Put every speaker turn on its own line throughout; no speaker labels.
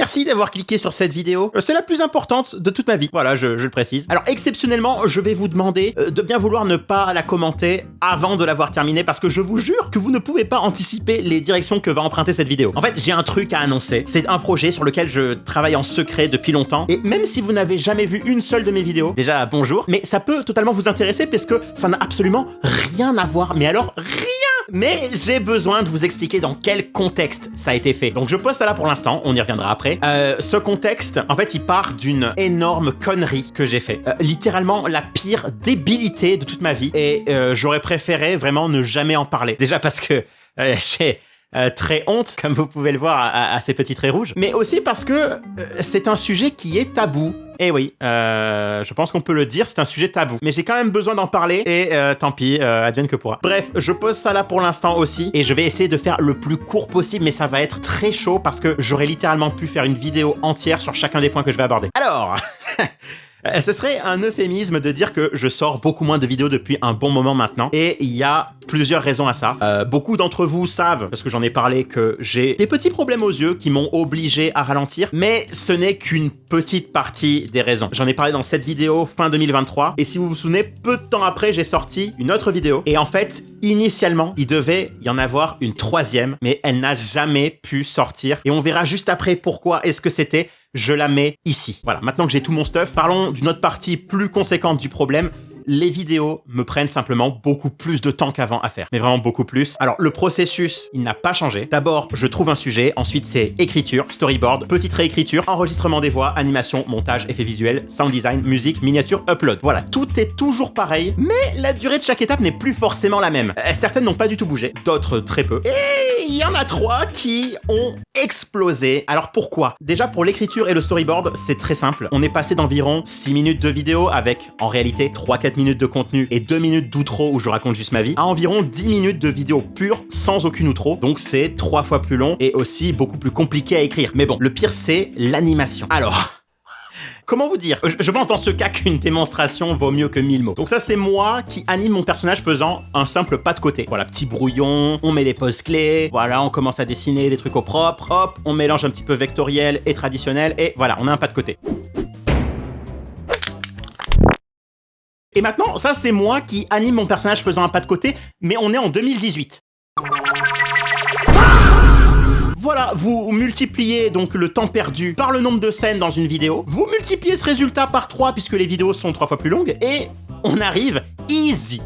Merci d'avoir cliqué sur cette vidéo. C'est la plus importante de toute ma vie. Voilà, je le précise. Alors, exceptionnellement, je vais vous demander de bien vouloir ne pas la commenter avant de l'avoir terminée parce que je vous jure que vous ne pouvez pas anticiper les directions que va emprunter cette vidéo. En fait, j'ai un truc à annoncer. C'est un projet sur lequel je travaille en secret depuis longtemps. Et même si vous n'avez jamais vu une seule de mes vidéos, déjà, bonjour, mais ça peut totalement vous intéresser parce que ça n'a absolument rien à voir. Mais alors, rien! Mais j'ai besoin de vous expliquer dans quel contexte ça a été fait. Donc je pose ça là pour l'instant, on y reviendra après. Ce contexte, en fait, il part d'une énorme connerie que j'ai fait. Littéralement la pire débilité de toute ma vie. Et j'aurais préféré vraiment ne jamais en parler. Déjà parce que j'ai très honte, comme vous pouvez le voir à ces petits traits rouges. Mais aussi parce que c'est un sujet qui est tabou. Eh oui, je pense qu'on peut le dire, c'est un sujet tabou. Mais j'ai quand même besoin d'en parler et tant pis, advienne que pourra. Bref, je pose ça là pour l'instant aussi et je vais essayer de faire le plus court possible, mais ça va être très chaud parce que j'aurais littéralement pu faire une vidéo entière sur chacun des points que je vais aborder. Alors... ce serait un euphémisme de dire que je sors beaucoup moins de vidéos depuis un bon moment maintenant. Et il y a plusieurs raisons à ça. Beaucoup d'entre vous savent, parce que j'en ai parlé, que j'ai des petits problèmes aux yeux qui m'ont obligé à ralentir. Mais ce n'est qu'une petite partie des raisons. J'en ai parlé dans cette vidéo fin 2023. Et si vous vous souvenez, peu de temps après, j'ai sorti une autre vidéo. Et en fait, initialement, il devait y en avoir une troisième. Mais elle n'a jamais pu sortir. Et on verra juste après pourquoi est-ce que c'était. Je la mets ici. Voilà, maintenant que j'ai tout mon stuff, parlons d'une autre partie plus conséquente du problème. Les vidéos me prennent simplement beaucoup plus de temps qu'avant à faire. Mais vraiment beaucoup plus. Alors, le processus, il n'a pas changé. D'abord, je trouve un sujet. Ensuite, c'est écriture, storyboard, petite réécriture, enregistrement des voix, animation, montage, effets visuels, sound design, musique, miniature, upload. Voilà, tout est toujours pareil. Mais la durée de chaque étape n'est plus forcément la même. Certaines n'ont pas du tout bougé. D'autres, très peu. Et il y en a 3 qui ont explosé. Alors, pourquoi? Déjà, pour l'écriture et le storyboard, c'est très simple. On est passé d'environ 6 minutes de vidéo avec, en réalité, 3-4 minutes de contenu et 2 minutes d'outro où je raconte juste ma vie, à environ 10 minutes de vidéo pure sans aucune outro. Donc c'est 3 fois plus long et aussi beaucoup plus compliqué à écrire. Mais bon, le pire c'est l'animation. Alors... comment vous dire? Je pense dans ce cas qu'une démonstration vaut mieux que 1000 mots. Donc ça, c'est moi qui anime mon personnage faisant un simple pas de côté. Voilà, petit brouillon, on met les poses clés, voilà, on commence à dessiner des trucs au propre, hop, on mélange un petit peu vectoriel et traditionnel, et voilà, on a un pas de côté. Et maintenant, ça c'est moi qui anime mon personnage faisant un pas de côté, mais on est en 2018. Voilà, vous multipliez donc le temps perdu par le nombre de scènes dans une vidéo, vous multipliez ce résultat par 3 puisque les vidéos sont 3 fois plus longues, et on arrive easy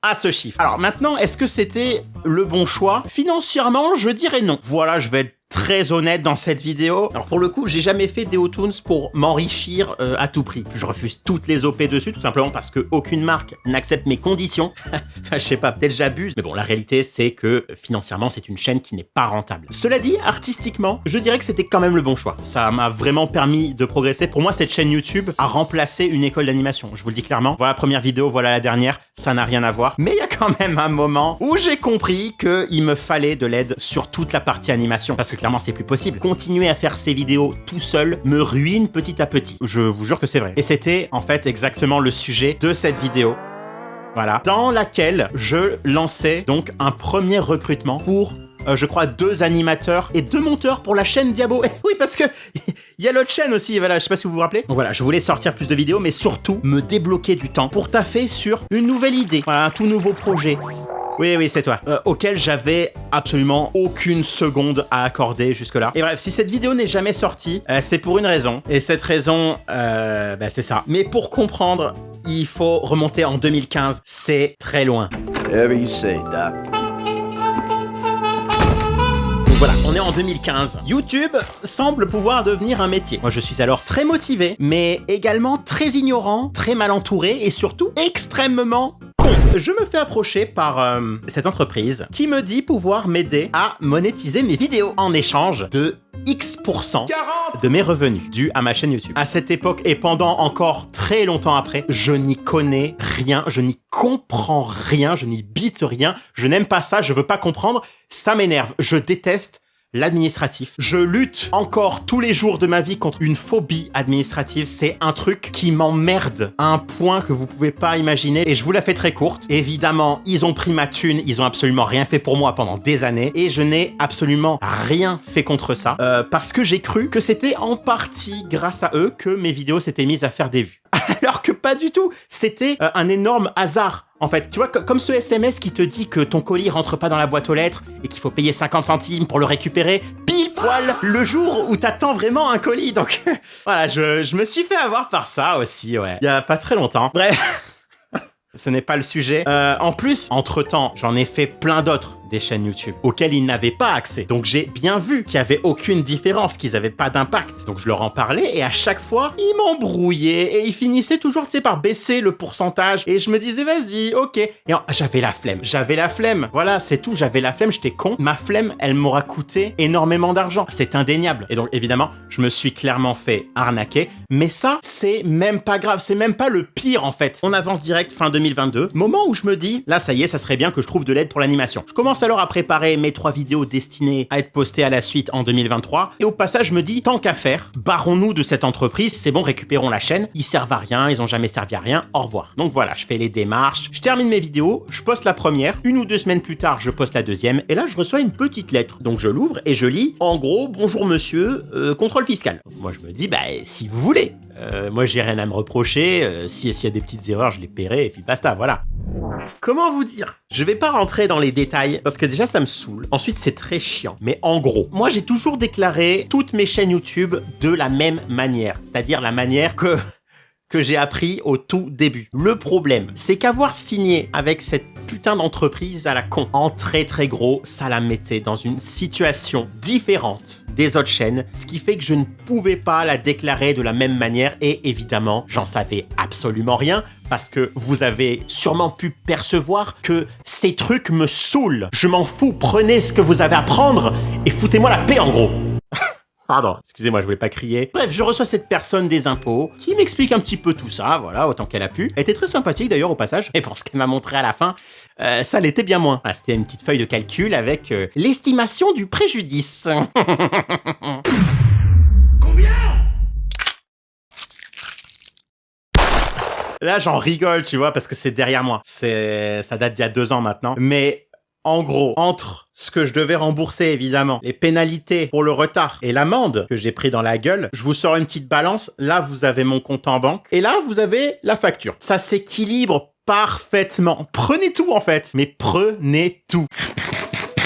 à ce chiffre. Alors maintenant, est-ce que c'était le bon choix? Financièrement, je dirais non. Voilà, je vais être très honnête dans cette vidéo. Alors pour le coup, j'ai jamais fait d'Eotoons pour m'enrichir à tout prix. Je refuse toutes les OP dessus, tout simplement parce que aucune marque n'accepte mes conditions. Enfin, je sais pas, peut-être j'abuse, mais bon, la réalité, c'est que financièrement, c'est une chaîne qui n'est pas rentable. Cela dit, artistiquement, je dirais que c'était quand même le bon choix. Ça m'a vraiment permis de progresser. Pour moi, cette chaîne YouTube a remplacé une école d'animation. Je vous le dis clairement. Voilà la première vidéo, voilà la dernière. Ça n'a rien à voir. Mais il y a quand même un moment où j'ai compris qu'il me fallait de l'aide sur toute la partie animation. Parce que clairement, c'est plus possible. Continuer à faire ces vidéos tout seul me ruine petit à petit. Je vous jure que c'est vrai. Et c'était en fait exactement le sujet de cette vidéo. Voilà. Dans laquelle je lançais donc un premier recrutement pour, je crois, 2 animateurs et 2 monteurs pour la chaîne Diabo. Oui, parce que il y a l'autre chaîne aussi, voilà, je sais pas si vous vous rappelez. Donc voilà, je voulais sortir plus de vidéos, mais surtout me débloquer du temps pour taffer sur une nouvelle idée. Voilà, un tout nouveau projet. Oui, c'est toi. Auquel j'avais absolument aucune seconde à accorder jusque-là. Et bref, si cette vidéo n'est jamais sortie, c'est pour une raison. Et cette raison, c'est ça. Mais pour comprendre, il faut remonter en 2015. C'est très loin.
Whatever you say, Doc.
Donc voilà, on est en 2015. YouTube semble pouvoir devenir un métier. Moi, je suis alors très motivé, mais également très ignorant, très mal entouré et surtout extrêmement con. Je me fais approcher par cette entreprise qui me dit pouvoir m'aider à monétiser mes vidéos en échange de X% de mes revenus dus à ma chaîne YouTube. À cette époque et pendant encore très longtemps après, je n'y connais rien, je n'y comprends rien, je n'y bite rien, je n'aime pas ça, je veux pas comprendre, ça m'énerve, je déteste l'administratif. Je lutte encore tous les jours de ma vie contre une phobie administrative. C'est un truc qui m'emmerde à un point que vous pouvez pas imaginer. Et je vous la fais très courte. Évidemment, ils ont pris ma thune. Ils ont absolument rien fait pour moi pendant des années. Et je n'ai absolument rien fait contre ça. Parce que j'ai cru que c'était en partie grâce à eux que mes vidéos s'étaient mises à faire des vues. Alors que pas du tout. C'était un énorme hasard. En fait, tu vois, comme ce SMS qui te dit que ton colis rentre pas dans la boîte aux lettres et qu'il faut payer 50 centimes pour le récupérer, pile poil le jour où t'attends vraiment un colis. Donc voilà, je me suis fait avoir par ça aussi, ouais. Il y a pas très longtemps. Bref, ce n'est pas le sujet. En plus, entre-temps, j'en ai fait plein d'autres des chaînes YouTube auxquelles ils n'avaient pas accès. Donc j'ai bien vu qu'il y avait aucune différence, qu'ils avaient pas d'impact. Donc je leur en parlais et à chaque fois, ils m'embrouillaient et ils finissaient toujours, tu sais, par baisser le pourcentage. Et je me disais, vas-y, ok. Et j'avais la flemme. J'avais la flemme. Voilà, c'est tout. J'avais la flemme. J'étais con. Ma flemme, elle m'aura coûté énormément d'argent. C'est indéniable. Et donc, évidemment, je me suis clairement fait arnaquer. Mais ça, c'est même pas grave. C'est même pas le pire, en fait. On avance direct fin 2022. Moment où je me dis, là, ça y est, ça serait bien que je trouve de l'aide pour l'animation. Je commence alors à préparer mes 3 vidéos destinées à être postées à la suite en 2023. Et au passage, je me dis, tant qu'à faire, barrons-nous de cette entreprise, c'est bon, récupérons la chaîne. Ils servent à rien, ils ont jamais servi à rien, au revoir. Donc voilà, je fais les démarches, je termine mes vidéos, je poste la première, 1 ou 2 semaines plus tard, je poste la deuxième, et là, je reçois une petite lettre. Donc je l'ouvre et je lis, en gros, bonjour monsieur, contrôle fiscal. Moi, je me dis, bah, si vous voulez. Moi, j'ai rien à me reprocher, s'il y a des petites erreurs, je les paierai, et puis basta, voilà. Comment vous dire? Je vais pas rentrer dans les détails parce que déjà ça me saoule. Ensuite c'est très chiant. Mais en gros, moi j'ai toujours déclaré toutes mes chaînes YouTube de la même manière. C'est-à-dire la manière que j'ai appris au tout début. Le problème, c'est qu'avoir signé avec cette putain d'entreprise à la con, en très très gros, ça la mettait dans une situation différente des autres chaînes, ce qui fait que je ne pouvais pas la déclarer de la même manière et évidemment, j'en savais absolument rien parce que vous avez sûrement pu percevoir que ces trucs me saoulent. Je m'en fous, prenez ce que vous avez à prendre et foutez-moi la paix en gros. Pardon, excusez-moi, je voulais pas crier. Bref, je reçois cette personne des impôts qui m'explique un petit peu tout ça, voilà, autant qu'elle a pu. Elle était très sympathique d'ailleurs au passage. Et pour ce qu'elle m'a montré à la fin, ça l'était bien moins. Ah, c'était une petite feuille de calcul avec l'estimation du préjudice. Combien ? Là, j'en rigole, tu vois, parce que c'est derrière moi. Ça date d'il y a 2 ans maintenant. Mais en gros, entre ce que je devais rembourser, évidemment, les pénalités pour le retard et l'amende que j'ai pris dans la gueule, je vous sors une petite balance. Là, vous avez mon compte en banque. Et là, vous avez la facture. Ça s'équilibre parfaitement. Prenez tout, en fait. Mais prenez tout.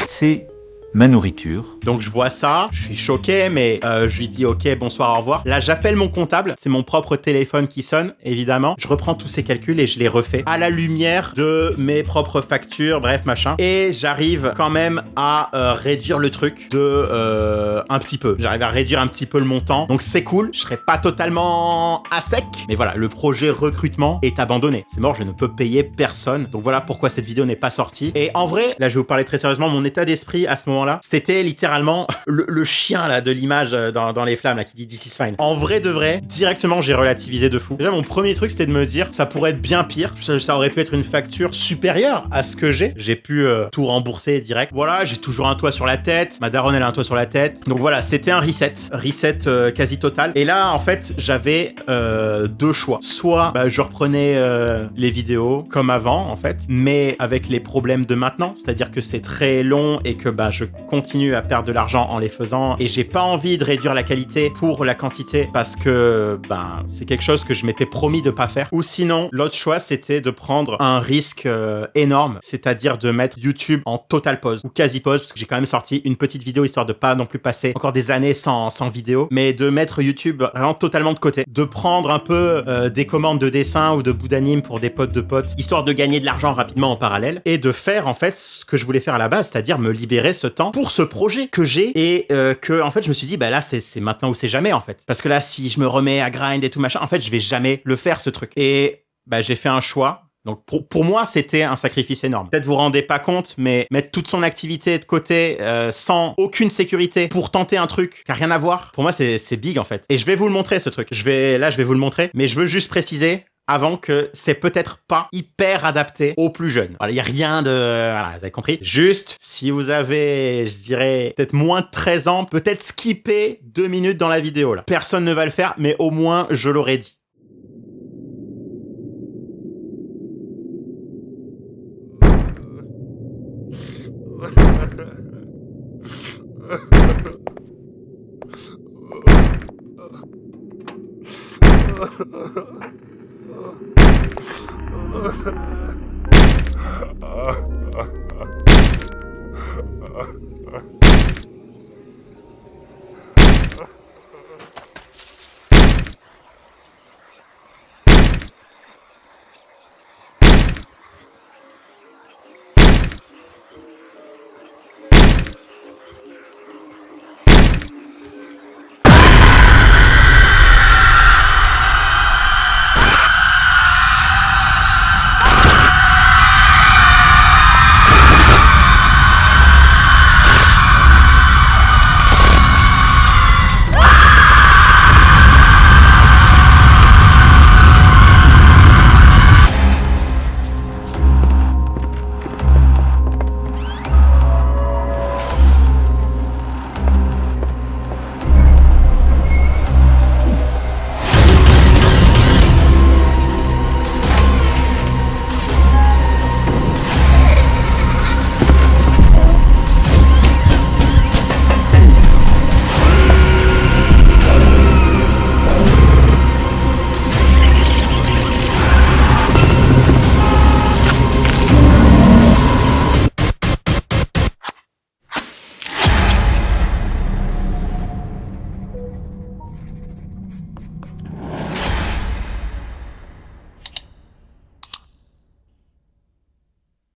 C'est ma nourriture.
Donc je vois ça, je suis choqué, mais je lui dis ok, bonsoir, au revoir. Là, j'appelle mon comptable, c'est mon propre téléphone qui sonne, évidemment. Je reprends tous ces calculs et je les refais à la lumière de mes propres factures, bref, machin. Et j'arrive quand même à réduire le truc de un petit peu. J'arrive à réduire un petit peu le montant, donc c'est cool. Je serai pas totalement à sec, mais voilà, le projet recrutement est abandonné. C'est mort, je ne peux payer personne. Donc voilà pourquoi cette vidéo n'est pas sortie. Et en vrai, là, je vais vous parler très sérieusement, mon état d'esprit à ce moment-là, c'était littéralement le chien là de l'image dans les flammes là qui dit this is fine. En vrai de vrai, directement j'ai relativisé de fou. Déjà mon premier truc c'était de me dire ça pourrait être bien pire, ça aurait pu être une facture supérieure à ce que j'ai pu tout rembourser direct. Voilà, j'ai toujours un toit sur la tête, ma daronne elle a un toit sur la tête. Donc voilà, c'était un reset quasi total. Et là en fait, j'avais 2 choix. Soit je reprenais les vidéos comme avant en fait, mais avec les problèmes de maintenant, c'est-à-dire que c'est très long et que je continue à perdre de l'argent en les faisant et j'ai pas envie de réduire la qualité pour la quantité parce que c'est quelque chose que je m'étais promis de pas faire. Ou sinon, l'autre choix c'était de prendre un risque énorme, c'est-à-dire de mettre YouTube en total pause ou quasi pause parce que j'ai quand même sorti une petite vidéo histoire de pas non plus passer encore des années sans vidéo, mais de mettre YouTube vraiment totalement de côté, de prendre un peu des commandes de dessin ou de bout d'anime pour des potes de potes, histoire de gagner de l'argent rapidement en parallèle et de faire en fait ce que je voulais faire à la base, c'est-à-dire me libérer ce temps pour ce projet que j'ai et que en fait je me suis dit là c'est maintenant ou c'est jamais en fait, parce que là si je me remets à grind et tout machin, en fait je vais jamais le faire ce truc et j'ai fait un choix. Donc pour moi c'était un sacrifice énorme. Peut-être vous vous rendez pas compte, mais mettre toute son activité de côté sans aucune sécurité pour tenter un truc qui a rien à voir, pour moi c'est big en fait. Et je vais vous le montrer ce truc. Je vais vous le montrer, mais je veux juste préciser avant que c'est peut-être pas hyper adapté aux plus jeunes. Voilà, il y a rien de... Voilà, vous avez compris. Juste, si vous avez, je dirais, peut-être moins de 13 ans, peut-être skipper 2 minutes dans la vidéo, là. Personne ne va le faire, mais au moins, je l'aurais dit.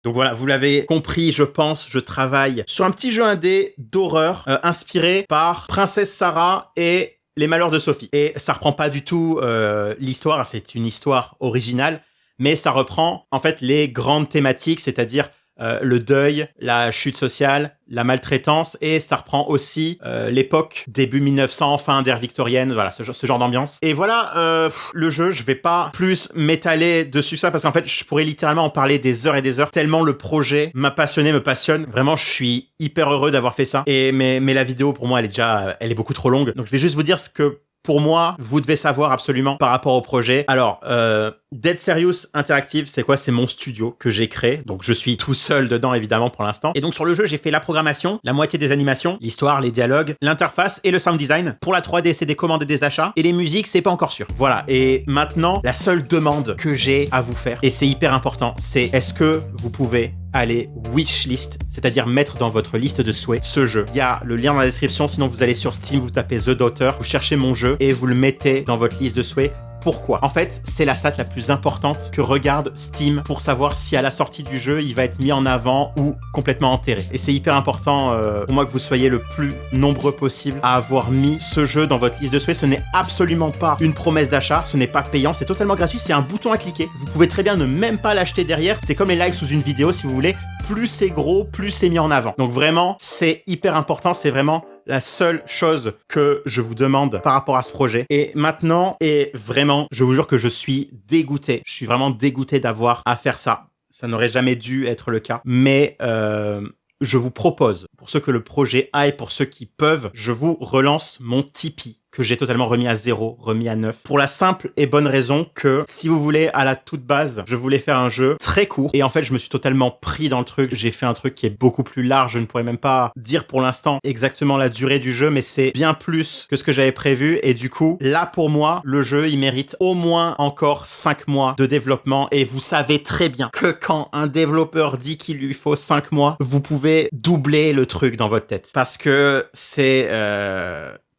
Donc voilà, vous l'avez compris, je pense, je travaille sur un petit jeu indé d'horreur inspiré par Princesse Sarah et Les Malheurs de Sophie. Et ça reprend pas du tout l'histoire, c'est une histoire originale, mais ça reprend en fait les grandes thématiques, c'est-à-dire le deuil, la chute sociale, la maltraitance, et ça reprend aussi l'époque début 1900, fin d'ère victorienne, voilà, ce genre d'ambiance. Et voilà, le jeu, je vais pas plus m'étaler dessus ça, parce qu'en fait, je pourrais littéralement en parler des heures et des heures, tellement le projet m'a passionné, me passionne. Vraiment, je suis hyper heureux d'avoir fait ça. Mais la vidéo, pour moi, elle est beaucoup trop longue. Donc, je vais juste vous dire ce que, pour moi, vous devez savoir absolument par rapport au projet. Alors, Dead Serious Interactive, c'est quoi? C'est mon studio que j'ai créé. Donc, je suis tout seul dedans, évidemment, pour l'instant. Et donc, sur le jeu, j'ai fait la programmation, la moitié des animations, l'histoire, les dialogues, l'interface et le sound design. Pour la 3D, c'est des commandes et des achats. Et les musiques, c'est pas encore sûr. Voilà. Et maintenant, la seule demande que j'ai à vous faire, et c'est hyper important, c'est est-ce que vous pouvez aller wishlist, c'est-à-dire mettre dans votre liste de souhaits ce jeu. Il y a le lien dans la description, sinon vous allez sur Steam, vous tapez The Daughter, vous cherchez mon jeu et vous le mettez dans votre liste de souhaits. Pourquoi? En fait, c'est la stat la plus importante que regarde Steam pour savoir si à la sortie du jeu, il va être mis en avant ou complètement enterré. Et c'est hyper important pour moi que vous soyez le plus nombreux possible à avoir mis ce jeu dans votre liste de souhaits. Ce n'est absolument pas une promesse d'achat, ce n'est pas payant, c'est totalement gratuit, c'est un bouton à cliquer. Vous pouvez très bien ne même pas l'acheter derrière, c'est comme les likes sous une vidéo si vous voulez. Plus c'est gros, plus c'est mis en avant. Donc vraiment, c'est hyper important, c'est vraiment la seule chose que je vous demande par rapport à ce projet. Et maintenant, et vraiment, je vous jure que je suis dégoûté. Je suis vraiment dégoûté d'avoir à faire ça. Ça n'aurait jamais dû être le cas. Mais je vous propose, pour ceux que le projet aille, pour ceux qui peuvent, je vous relance mon Tipeee, que j'ai totalement remis à 0, remis à 9. Pour la simple et bonne raison que, si vous voulez, à la toute base, je voulais faire un jeu très court. Et en fait, je me suis totalement pris dans le truc. J'ai fait un truc qui est beaucoup plus large. Je ne pourrais même pas dire pour l'instant exactement la durée du jeu, mais c'est bien plus que ce que j'avais prévu. Et du coup, là, pour moi, le jeu, il mérite au moins encore 5 mois de développement. Et vous savez très bien que quand un développeur dit qu'il lui faut 5 mois, vous pouvez doubler le truc dans votre tête. Parce que c'est...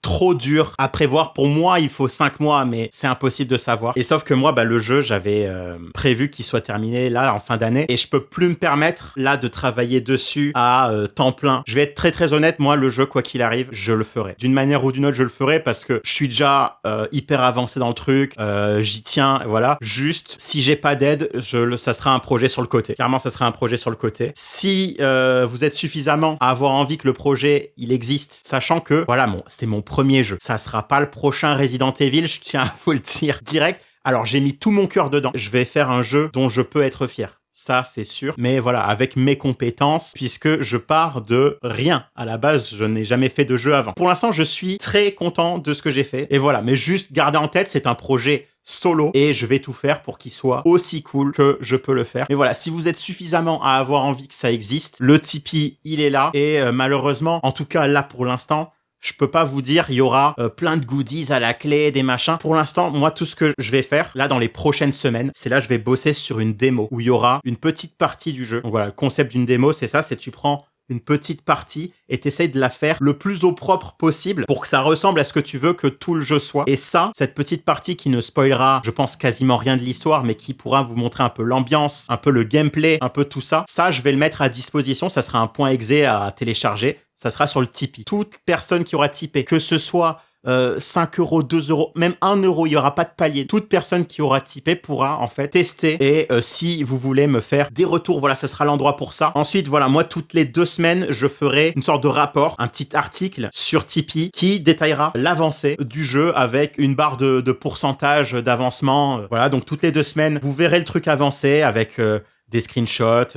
trop dur à prévoir. Pour moi, il faut 5 mois, mais c'est impossible de savoir. Et sauf que moi, le jeu, j'avais prévu qu'il soit terminé là en fin d'année et je peux plus me permettre là de travailler dessus à temps plein. Je vais être très très honnête, moi, le jeu, quoi qu'il arrive, je le ferai. D'une manière ou d'une autre, je le ferai parce que je suis déjà hyper avancé dans le truc, j'y tiens, voilà. Juste, si j'ai pas d'aide, ça sera un projet sur le côté. Clairement, ça sera un projet sur le côté. Si vous êtes suffisamment à avoir envie que le projet, il existe, sachant que, voilà, c'est mon premier jeu. Ça sera pas le prochain Resident Evil, je tiens à vous le dire direct. Alors j'ai mis tout mon cœur dedans. Je vais faire un jeu dont je peux être fier. Ça, c'est sûr. Mais voilà, avec mes compétences, puisque je pars de rien. À la base, je n'ai jamais fait de jeu avant. Pour l'instant, je suis très content de ce que j'ai fait. Et voilà, mais juste garder en tête, c'est un projet solo et je vais tout faire pour qu'il soit aussi cool que je peux le faire. Mais voilà, si vous êtes suffisamment à avoir envie que ça existe, le Tipeee, il est là. Et malheureusement, en tout cas là pour l'instant, je peux pas vous dire, il y aura plein de goodies à la clé, des machins. Pour l'instant, moi, tout ce que je vais faire, là, dans les prochaines semaines, c'est là, je vais bosser sur une démo où il y aura une petite partie du jeu. Donc voilà, le concept d'une démo, c'est ça, c'est tu prends une petite partie et t'essayes de la faire le plus au propre possible pour que ça ressemble à ce que tu veux que tout le jeu soit. Et ça, cette petite partie qui ne spoilera, je pense, quasiment rien de l'histoire, mais qui pourra vous montrer un peu l'ambiance, un peu le gameplay, un peu tout ça, ça, je vais le mettre à disposition. Ça sera un point exe à télécharger. Ça sera sur le Tipeee. Toute personne qui aura tipé, que ce soit 5 euros, 2 euros, même 1 euro, il n'y aura pas de palier. Toute personne qui aura typé pourra en fait tester et si vous voulez me faire des retours, voilà, ça sera l'endroit pour ça. Ensuite, voilà, moi, toutes les 2 semaines, je ferai une sorte de rapport, un petit article sur Tipeee qui détaillera l'avancée du jeu avec une barre de pourcentage d'avancement. Voilà, donc toutes les 2 semaines, vous verrez le truc avancer avec des screenshots,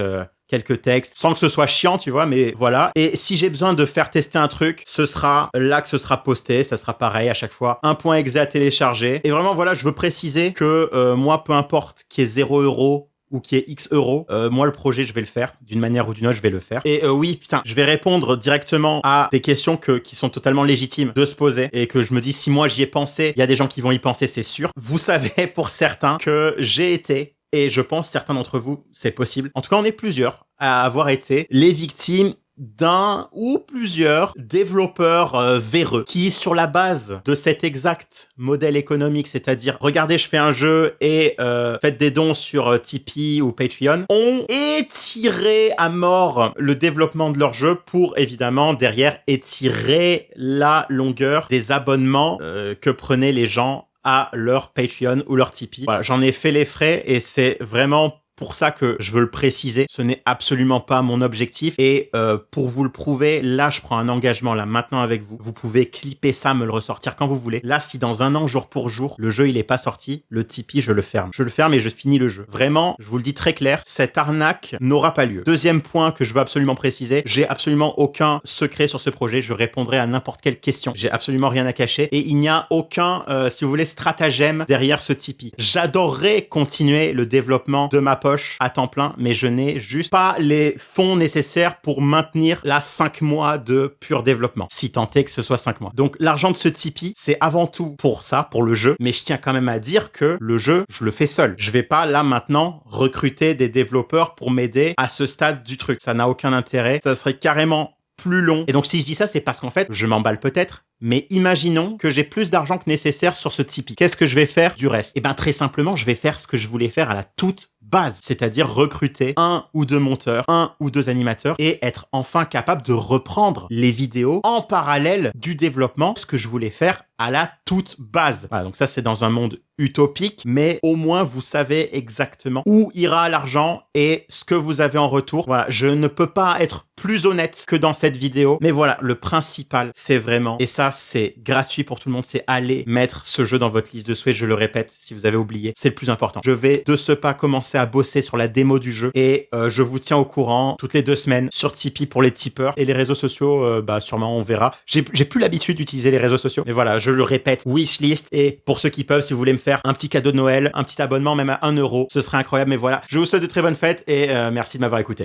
quelques textes, sans que ce soit chiant, tu vois, mais voilà. Et si j'ai besoin de faire tester un truc, ce sera là que ce sera posté, ça sera pareil à chaque fois. Un point exe à télécharger. Et vraiment, voilà, je veux préciser que moi, peu importe qu'il y ait 0 euros ou qu'il y ait X euros, moi, le projet, je vais le faire. D'une manière ou d'une autre, je vais le faire. Et oui, putain, je vais répondre directement à des questions qui sont totalement légitimes de se poser et que je me dis, si moi, j'y ai pensé, il y a des gens qui vont y penser, c'est sûr. Vous savez, pour certains, que j'ai été... Et je pense, certains d'entre vous, c'est possible. En tout cas, on est plusieurs à avoir été les victimes d'un ou plusieurs développeurs véreux qui, sur la base de cet exact modèle économique, c'est-à-dire regardez, je fais un jeu et faites des dons sur Tipeee ou Patreon, ont étiré à mort le développement de leur jeu pour, évidemment, derrière, étirer la longueur des abonnements que prenaient les gens à leur Patreon ou leur Tipeee. Voilà, j'en ai fait les frais et c'est vraiment pour ça que je veux le préciser. Ce n'est absolument pas mon objectif. Et pour vous le prouver, là, je prends un engagement là maintenant avec vous. Vous pouvez clipper ça, me le ressortir quand vous voulez. Là, si dans un an, jour pour jour, le jeu il est pas sorti, le Tipeee, je le ferme. Je le ferme et je finis le jeu. Vraiment, je vous le dis très clair, cette arnaque n'aura pas lieu. Deuxième point que je veux absolument préciser, j'ai absolument aucun secret sur ce projet. Je répondrai à n'importe quelle question. J'ai absolument rien à cacher et il n'y a aucun, si vous voulez, stratagème derrière ce Tipeee. J'adorerais continuer le développement de ma poche à temps plein, mais je n'ai juste pas les fonds nécessaires pour maintenir là 5 mois de pur développement, si tant est que ce soit 5 mois. Donc l'argent de ce Tipeee, c'est avant tout pour ça, pour le jeu, mais je tiens quand même à dire que le jeu, je le fais seul. Je vais pas là maintenant recruter des développeurs pour m'aider à ce stade du truc. Ça n'a aucun intérêt. Ça serait carrément plus long. Et donc si je dis ça, c'est parce qu'en fait, je m'emballe peut-être, mais imaginons que j'ai plus d'argent que nécessaire sur ce Tipeee. Qu'est-ce que je vais faire du reste? Eh ben très simplement, je vais faire ce que je voulais faire à la toute base, c'est-à-dire recruter 1 ou 2 monteurs, 1 ou 2 animateurs et être enfin capable de reprendre les vidéos en parallèle du développement, ce que je voulais faire à la toute base. Voilà, donc ça c'est dans un monde utopique, mais au moins vous savez exactement où ira l'argent et ce que vous avez en retour. Voilà, je ne peux pas être plus honnête que dans cette vidéo, mais voilà, le principal c'est vraiment, et ça c'est gratuit pour tout le monde, c'est aller mettre ce jeu dans votre liste de souhaits. Je le répète, si vous avez oublié, c'est le plus important. Je vais de ce pas commencer à bosser sur la démo du jeu et je vous tiens au courant toutes les 2 semaines sur Tipeee pour les tipeurs et les réseaux sociaux, sûrement on verra. J'ai plus l'habitude d'utiliser les réseaux sociaux, mais voilà, je le répète, wishlist, et pour ceux qui peuvent, si vous voulez me faire un petit cadeau de Noël, un petit abonnement même à 1 euro, ce serait incroyable. Mais voilà, je vous souhaite de très bonnes fêtes et merci de m'avoir écouté.